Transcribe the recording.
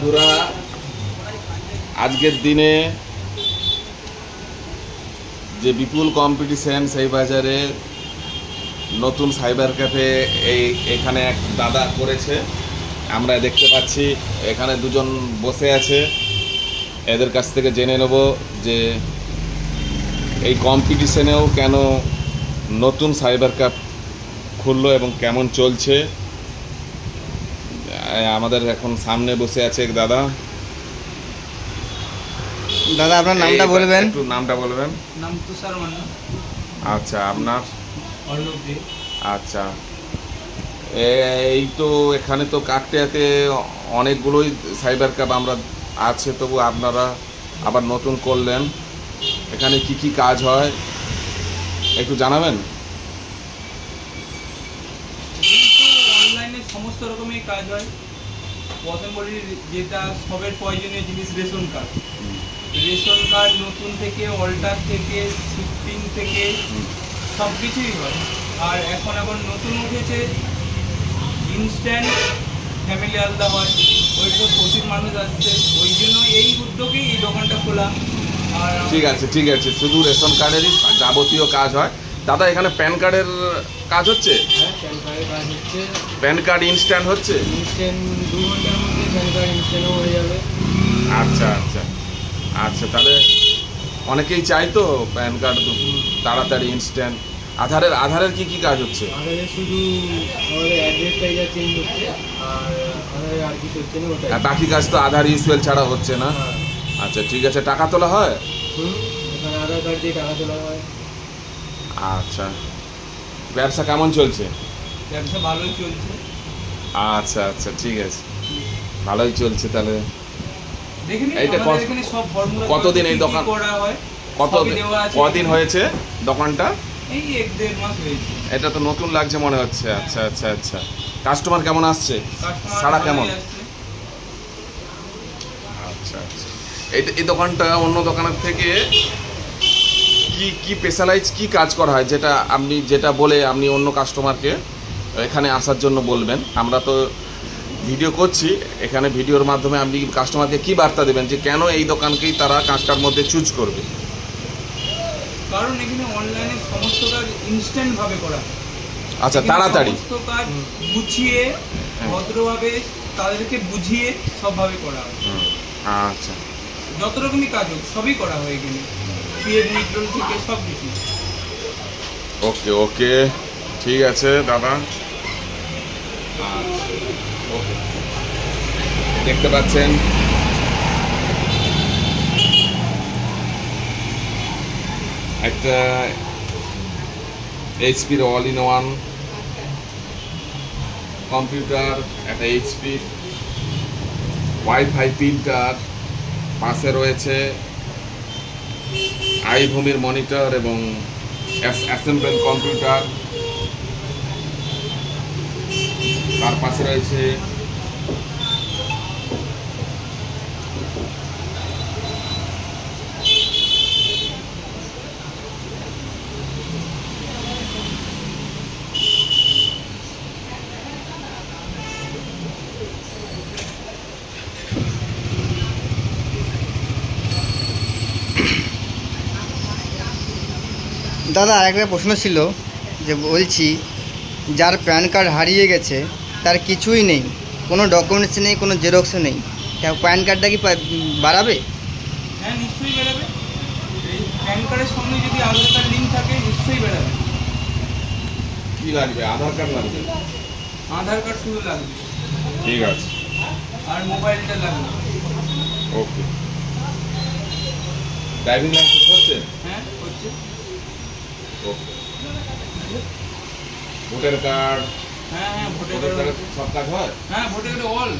বন্ধুরা, আজকের দিনে যে বিপুল কম্পিটিশন, সেই বাজারে নতুন সাইবার ক্যাফে এখানে এক দাদা করেছে। আমরা দেখতে পাচ্ছি এখানে দুজন বসে আছে। এদের কাছ থেকে জেনে নেব যে এই কম্পিটিশনেও কেন নতুন সাইবার ক্যাফে খুললো এবং কেমন চলছে। আমাদের এখন সামনে বসে আছে এক দাদা। দাদা আপনার নামটা বলবেন? একটু নামটা বলবেন। নাম তুষার মান্না। আচ্ছা, আপনার? অর্ণব দে। আচ্ছা, এই তো এখানে তো কাকটিয়াতে অনেকগুলোই সাইবার ক্যাফে আমরা আছে, তবু আপনারা আবার নতুন করলেন। এখানে কি কি কাজ হয় একটু জানাবেন? অনলাইনে সমস্ত রকমের কাজ হয়। প্রথম বলি যেটা সবের প্রয়োজনীয় জিনিস, রেশন কার্ড। রেশন কার্ড নতুন থেকে, অল্টার থেকে, শিফটিং থেকে সব কিছুই হয়। আর এখন নতুন উঠেছে ইনস্ট্যান্ট ফ্যামিলি আলাদা হয়, ওইটা প্রচুর মানুষ আসছে, ওই জন্য এই উদ্যোগেই এই দোকানটা খোলা। আর ঠিক আছে, ঠিক আছে, শুধু রেশন কার্ডেরই যাবতীয় কাজ হয়। দাদা, এখানে প্যান কার্ডের কাজ হচ্ছে? হ্যাঁ, প্যান কার্ডের কাজ হচ্ছে। প্যান কার্ড ইনস্ট্যান্ট হচ্ছে? ইনস্ট্যান্ট 2 ঘন্টার মধ্যে প্যান কার্ড ইনস্ট্যান্টও হয়ে যাবে। আচ্ছা আচ্ছা আচ্ছা, তাহলে অনেকেই চাই তো প্যান কার্ড তাড়াতাড়ি ইনস্ট্যান্ট। আধারের কি কি কাজ হচ্ছে? আধারে শুধু আমাদের অ্যাড্রেসটাই যা চেঞ্জ হচ্ছে, আর আধারে আর কিছু হচ্ছে না। ওটাই বাকি কাজ তো আধার ইউজুয়াল ছাড়া হচ্ছে না। হ্যাঁ। আচ্ছা, ঠিক আছে। টাকা তোলা হয়? এখানে আধার কার্ড দিয়ে টাকা তোলা হয়। আচ্ছা, ব্যবসা কেমন চলছে? ব্যবসা ভালোই চলছে। আচ্ছা আচ্ছা, ঠিক আছে, ভালোই চলছে। তাহলে দেখুন, এইটা আমাদের এখানে সব ফর্মুলা কতদিন এই দোকান করা হয়, কদিন হয়েছে দোকানটা? এই 1-1.5 মাস হয়েছে। এটা তো নতুন লাগছে মনে হচ্ছে। আচ্ছা আচ্ছা আচ্ছা, কাস্টমার কেমন আসছে? সাড়া কেমন? আচ্ছা আচ্ছা, এই দোকানটা অন্য দোকানের থেকে কি স্পেশালাইজ কি কাজ করা হয়, যেটা বলে আপনি অন্য কাস্টমারকে এখানে আসার জন্য বলবেন? আমরা তো ভিডিও করছি, এখানে ভিডিওর মাধ্যমে আপনি কাস্টমারকে কি বার্তা দেবেন যে কেন এই দোকানকেই তারা কাজটার মধ্যে চুজ করবে? কারণ এখানে অনলাইনে সমস্ত কাজ ইনস্ট্যান্ট ভাবে করা হয়। আচ্ছা, তাড়াতাড়ি সমস্ত কাজ গুছিয়ে, ভদ্রভাবে তাদেরকে বুঝিয়ে সবভাবে করা হয়। আচ্ছা, যত রকমই কাজ হোক সবই করা হয় এখানে, পিএফ উইথড্রল থেকে সব কিছু। ওকে ওকে, ঠিক আছে দাদা। ওকে, দেখতে পাচ্ছেন একটা এইচপির অল ইন ওয়ান কম্পিউটার, একটা এইচপির ওয়াইফাই প্রিন্টার, পাশে রয়েছে আইভূমির মনিটর এবং অ্যাসেম্বল কম্পিউটার, তার পাশে রয়েছে দাদা একটা প্রশ্ন ছিল, যে বলছি যার প্যান কার্ড হারিয়ে গেছে, তার কিছুই নেই, কোনো ডকুমেন্টস নেই, কোনো জেরক্সও নেই, প্যান কার্ডটা কি বাড়াবে? হ্যাঁ, নিশ্চয়ই বেড়াবে। এই প্যান কার্ডের সঙ্গে যদি আধার কার্ড লিঙ্ক থাকে নিশ্চয়ই বেড়াবে। কি লাগবে? আধার কার্ড লাগবে? আধার কার্ড শুধু লাগবে, ঠিক আছে, আর মোবাইলটা লাগবে। ওকে। ড্রাইভিং লাইসেন্স হচ্ছে? হ্যাঁ, হচ্ছে। ওকে, ভোটার কার্ড? হ্যাঁ হ্যাঁ, ভোটার ভোটার কার্ড কার্ড সব কাজ হয়? হ্যাঁ, ভোটার কার্ড অল।